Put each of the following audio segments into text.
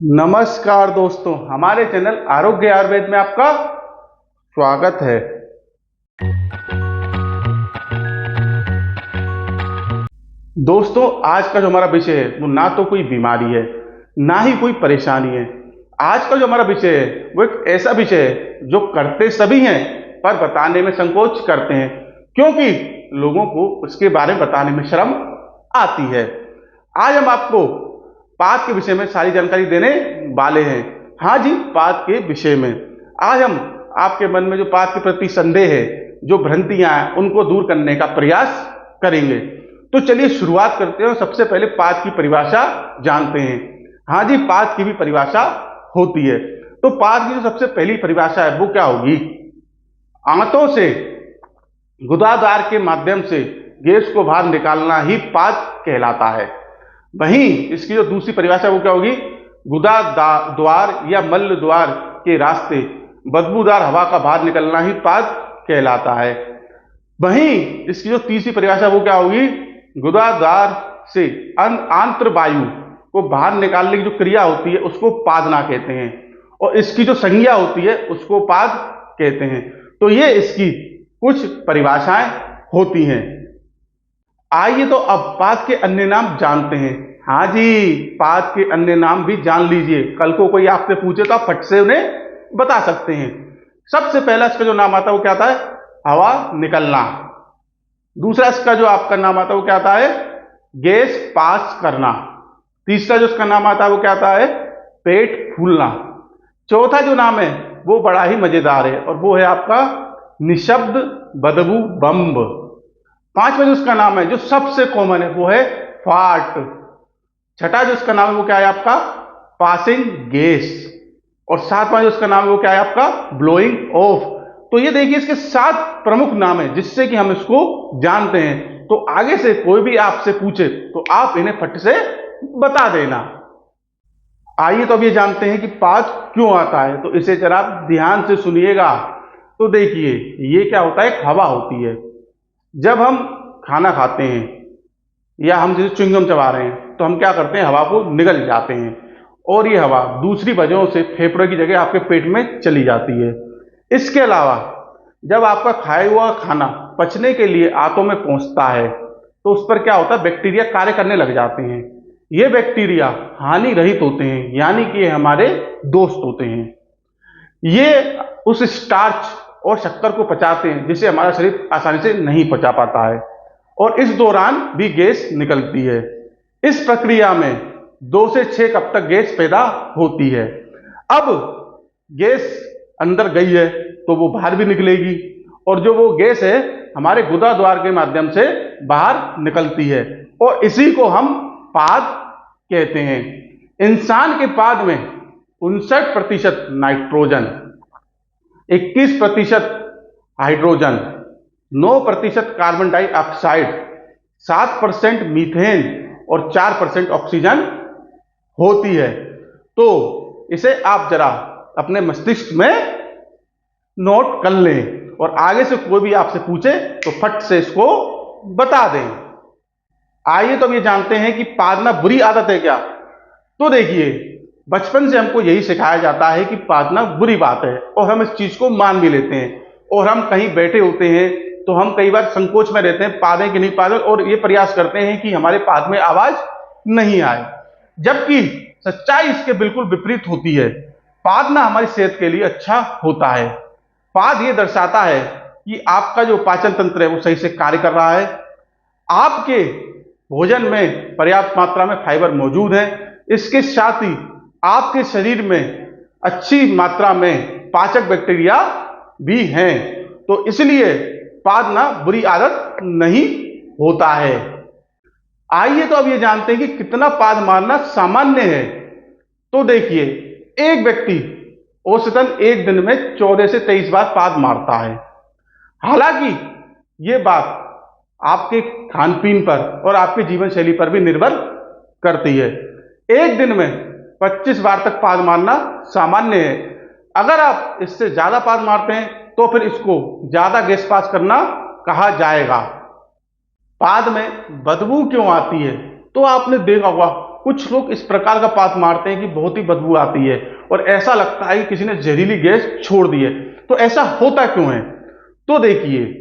नमस्कार दोस्तों, हमारे चैनल आरोग्य आयुर्वेद में आपका स्वागत है। दोस्तों, आज का जो हमारा विषय है वो ना तो कोई बीमारी है ना ही कोई परेशानी है। आज का जो हमारा विषय है वो एक ऐसा विषय है जो करते सभी हैं पर बताने में संकोच करते हैं, क्योंकि लोगों को उसके बारे में बताने में शर्म आती है। आज हम आपको पाद के विषय में सारी जानकारी देने वाले हैं। हाँ जी, पाद के विषय में आज हम आपके मन में जो पाद के प्रति संदेह है, जो भ्रांतियां हैं, उनको दूर करने का प्रयास करेंगे। तो चलिए शुरुआत करते हैं। सबसे पहले पाद की परिभाषा जानते हैं। हाँ जी, पाद की भी परिभाषा होती है। तो पाद की जो सबसे पहली परिभाषा है वो क्या होगी? आंतों से गुदाद्वार के माध्यम से गैस को बाहर निकालना ही पाद कहलाता है। वहीं इसकी जो दूसरी परिभाषा वो क्या होगी? गुदा द्वार या मल द्वार के रास्ते बदबूदार हवा का बाहर निकलना ही पाद कहलाता है। वहीं इसकी जो तीसरी परिभाषा वो क्या होगी? गुदाद्वार से आंत्र वायु को बाहर निकालने की जो क्रिया होती है उसको पादना कहते हैं, और इसकी जो संज्ञा होती है उसको पाद कहते हैं। तो ये इसकी कुछ परिभाषाएं होती हैं। आइए तो अब पाद के अन्य नाम जानते हैं। हाँ जी, पाद के अन्य नाम भी जान लीजिए, कल को कोई आपसे पूछे तो आप फट से उन्हें बता सकते हैं। सबसे पहला इसका जो नाम आता है वो क्या आता है? हवा निकलना। दूसरा इसका जो आपका नाम आता है वो क्या आता है? गैस पास करना। तीसरा जो इसका नाम आता है वो क्या आता है? पेट फूलना। चौथा जो नाम है वो बड़ा ही मजेदार है और वो है आपका निशब्द बदबू बम्ब। पांचवा जो इसका नाम है जो सबसे कॉमन है वो है फाट। छठा जो इसका नाम है वो क्या है आपका? Passing gas. और सातवां जो इसका नाम है वो क्या है आपका? Blowing of. तो ये देखिए, इसके 7 प्रमुख नाम है जिससे कि हम इसको जानते हैं। तो आगे से कोई भी आपसे पूछे तो आप इन्हें फट से बता देना। आइए तो अब ये जानते हैं कि पाद क्यों आता है, तो इसे जरा ध्यान से सुनिएगा। तो देखिए, ये क्या होता है? एक हवा होती है। जब हम खाना खाते हैं या हम जैसे च्युइंगम चबा रहे हैं तो हम क्या करते हैं? हवा को निगल जाते हैं, और ये हवा दूसरी वजहों से फेफड़े की जगह आपके पेट में चली जाती है। इसके अलावा जब आपका खाया हुआ खाना पचने के लिए आंतों में पहुंचता है तो उस पर क्या होता है? बैक्टीरिया कार्य करने लग जाते हैं। ये बैक्टीरिया हानि रहित होते हैं, यानी कि ये हमारे दोस्त होते हैं। ये उस स्टार्च और शक्कर को पचाते हैं जिसे हमारा शरीर आसानी से नहीं पचा पाता है, और इस दौरान भी गैस निकलती है। इस प्रक्रिया में 2 से 6 कप तक गैस पैदा होती है। अब गैस अंदर गई है तो वो बाहर भी निकलेगी, और जो वो गैस है हमारे गुदा द्वार के माध्यम से बाहर निकलती है, और इसी को हम पाद कहते हैं। इंसान के पाद में 59% nitrogen, 21% hydrogen, 9% carbon dioxide, 7% methane और 4% ऑक्सीजन होती है। तो इसे आप जरा अपने मस्तिष्क में नोट कर लें, और आगे से कोई भी आपसे पूछे तो फट से इसको बता दें। आइए तो अब ये जानते हैं कि पादना बुरी आदत है क्या। तो देखिए, बचपन से हमको यही सिखाया जाता है कि पादना बुरी बात है, और हम इस चीज को मान भी लेते हैं। और हम कहीं बैठे होते हैं तो हम कई बार संकोच में रहते हैं, पादें कि नहीं पादें, और ये प्रयास करते हैं कि हमारे पाद में आवाज नहीं आए, जबकि सच्चाई इसके बिल्कुल विपरीत होती है। पादना हमारी सेहत के लिए अच्छा होता है। पाद ये दर्शाता है कि आपका जो पाचन तंत्र है वो सही से कार्य कर रहा है, आपके भोजन में पर्याप्त मात्रा में फाइबर मौजूद है, इसके साथ ही आपके शरीर में अच्छी मात्रा में पाचक बैक्टीरिया भी हैं। तो इसलिए पादना बुरी आदत नहीं होता है। आइए तो अब ये जानते हैं कि कितना पाद मारना सामान्य है। तो देखिए, एक व्यक्ति औसतन एक दिन में 14 से 23 बार पाद मारता है। हालांकि ये बात आपके खान पीन पर और आपके जीवन शैली पर भी निर्भर करती है। एक दिन में 25 बार तक पाद मारना सामान्य है। अगर आप इससे ज्यादा पाद मारते हैं तो फिर इसको ज्यादा गैस पास करना कहा जाएगा। पाद में बदबू क्यों आती है? तो आपने देखा होगा कुछ लोग इस प्रकार का पात मारते हैं कि बहुत ही बदबू आती है और ऐसा लगता है कि किसी ने जहरीली गैस छोड़ दी है। तो ऐसा होता क्यों है? तो देखिए,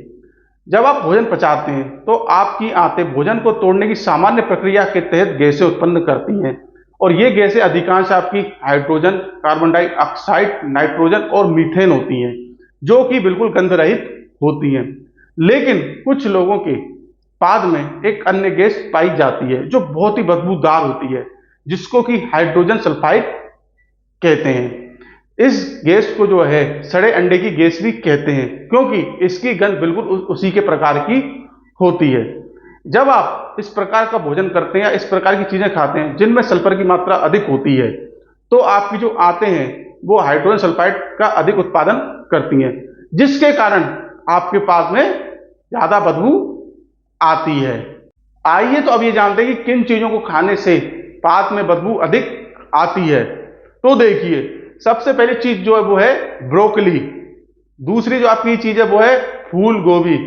जब आप भोजन पचाते हैं तो आपकी आंतें भोजन को तोड़ने की सामान्य प्रक्रिया के तहत गैसें उत्पन्न करती हैं, और ये गैसें अधिकांश आपकी हाइड्रोजन, कार्बन डाइऑक्साइड, नाइट्रोजन और मीथेन होती हैं, जो कि बिल्कुल गंध रहित होती हैं। लेकिन कुछ लोगों के पाद में एक अन्य गैस पाई जाती है जो बहुत ही बदबूदार होती है, जिसको कि हाइड्रोजन सल्फाइड कहते हैं। इस गैस को जो है सड़े अंडे की गैस भी कहते हैं, क्योंकि इसकी गंध बिल्कुल उसी के प्रकार की होती है। जब आप इस प्रकार का भोजन करते हैं या इस प्रकार की चीजें खाते हैं जिनमें सल्फर की मात्रा अधिक होती है, तो आपकी जो आंतें हैं वो हाइड्रोजन सल्फाइड का अधिक उत्पादन करती हैं, जिसके कारण आपके पास में ज्यादा बदबू आती है। आइए तो अब ये जानते हैं कि किन चीजों को खाने से पात में बदबू अधिक आती है। तो देखिए, सबसे पहली चीज जो है वो है ब्रोकली। दूसरी जो आपकी चीज है वो है फूल गोभी।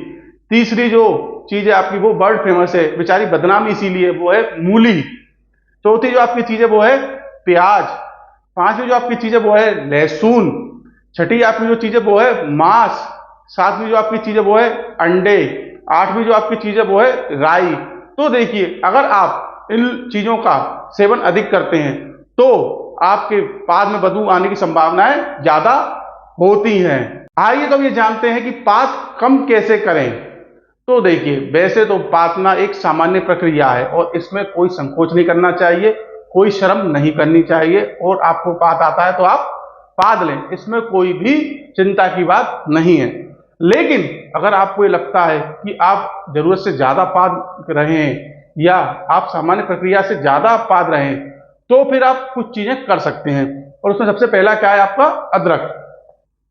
तीसरी जो चीज है आपकी वो वर्ल्ड फेमस है, बेचारी बदनाम इसीलिए, वो है मूली। चौथी जो आपकी चीज है वो है प्याज। पांचवी जो आपकी चीज है वो है लहसुन। छठी आपकी जो चीज है वो है मांस। सातवीं जो आपकी चीज है वो है अंडे। आठवीं जो आपकी चीज है वो है राई। तो देखिए, अगर आप इन चीजों का सेवन अधिक करते हैं तो आपके पाद में बदबू आने की संभावनाएं ज्यादा होती हैं। आइए तो अब ये जानते हैं कि पात कम कैसे करें। तो देखिए, वैसे तो पातना एक सामान्य प्रक्रिया है और इसमें कोई संकोच नहीं करना चाहिए, कोई शर्म नहीं करनी चाहिए, और आपको पात आता है तो आप पाद लें, इसमें कोई भी चिंता की बात नहीं है। लेकिन अगर आपको ये लगता है कि आप जरूरत से ज्यादा पाद रहे हैं या आप सामान्य प्रक्रिया से ज्यादा पाद रहे हैं, तो फिर आप कुछ चीजें कर सकते हैं। और उसमें सबसे पहला क्या है आपका अदरक।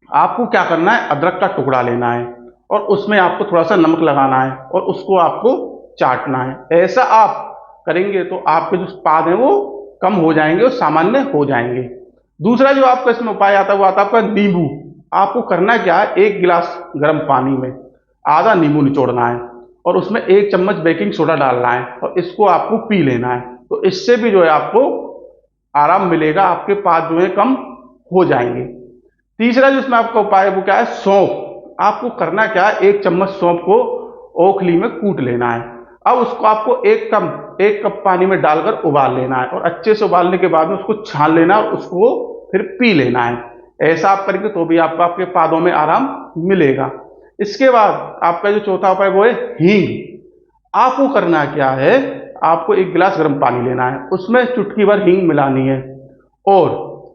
आपको क्या करना है, अदरक का टुकड़ा लेना है और उसमें आपको थोड़ा सा नमक लगाना है और उसको आपको चाटना है। ऐसा आप करेंगे तो आपके जो पाद हैं वो कम हो जाएंगे और सामान्य हो जाएंगे। दूसरा जो आपका इसमें उपाय आता है वो आता है आपका नींबू। आपको करना क्या है, एक गिलास गर्म पानी में आधा नींबू निचोड़ना है और उसमें 1 चम्मच बेकिंग सोडा डालना है और इसको आपको पी लेना है। तो इससे भी जो है आपको आराम मिलेगा, आपके पाद जो है कम हो जाएंगे। तीसरा जो इसमें आपका उपाय है वो क्या है, सौंफ। आपको करना क्या है, 1 चम्मच सौंफ को ओखली में कूट लेना है। अब उसको आपको 1 कप पानी में डालकर उबाल लेना है और अच्छे से उबालने के बाद में उसको छान लेना और उसको फिर पी लेना है। ऐसा आप करेंगे तो भी आपको आपके पादों में आराम मिलेगा। इसके बाद आपका जो चौथा उपाय वो है हींग। आपको करना क्या है, आपको 1 गिलास गर्म पानी लेना है, उसमें चुटकी भर हींग मिलानी है और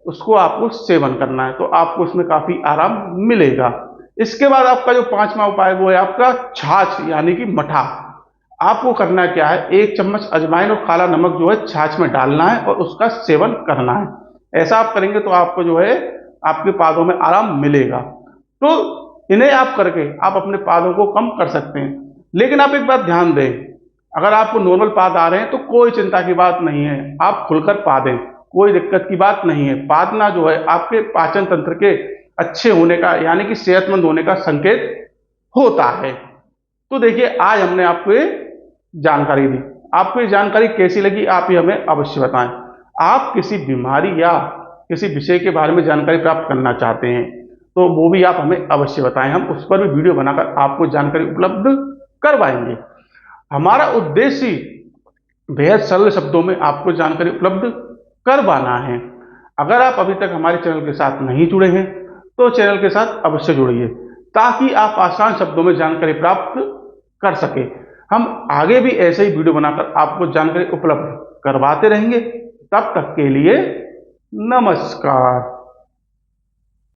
उसको आपको सेवन करना है, तो आपको उसमें काफी आराम मिलेगा। इसके बाद आपका जो 5वां उपाय वो है आपका छाछ यानी कि मठा। आपको करना क्या है, 1 चम्मच अजवाइन और काला नमक जो है छाछ में डालना है और उसका सेवन करना है। ऐसा आप करेंगे तो आपको जो है आपके पादों में आराम मिलेगा। तो इन्हें आप करके आप अपने पादों को कम कर सकते हैं। लेकिन आप एक बात ध्यान दें, अगर आपको नॉर्मल पाद आ रहे हैं तो कोई चिंता की बात नहीं है, आप खुलकर पादें, कोई दिक्कत की बात नहीं है। पादना जो है आपके पाचन तंत्र के अच्छे होने का यानी कि सेहतमंद होने का संकेत होता है। तो देखिए, आज हमने आपको ये जानकारी दी। आपको ये जानकारी कैसी लगी आप ये हमें अवश्य बताएं। आप किसी बीमारी या किसी विषय के बारे में जानकारी प्राप्त करना चाहते हैं तो वो भी आप हमें अवश्य बताएं, हम उस पर भी वीडियो बनाकर आपको जानकारी उपलब्ध करवाएंगे। हमारा उद्देश्य बेहद सरल शब्दों में आपको जानकारी उपलब्ध करवाना है। अगर आप अभी तक हमारे चैनल के साथ नहीं जुड़े हैं तो चैनल के साथ अवश्य जुड़िए, ताकि आप आसान शब्दों में जानकारी प्राप्त कर सके। हम आगे भी ऐसे ही वीडियो बनाकर आपको जानकारी उपलब्ध करवाते रहेंगे। तब तक के लिए नमस्कार।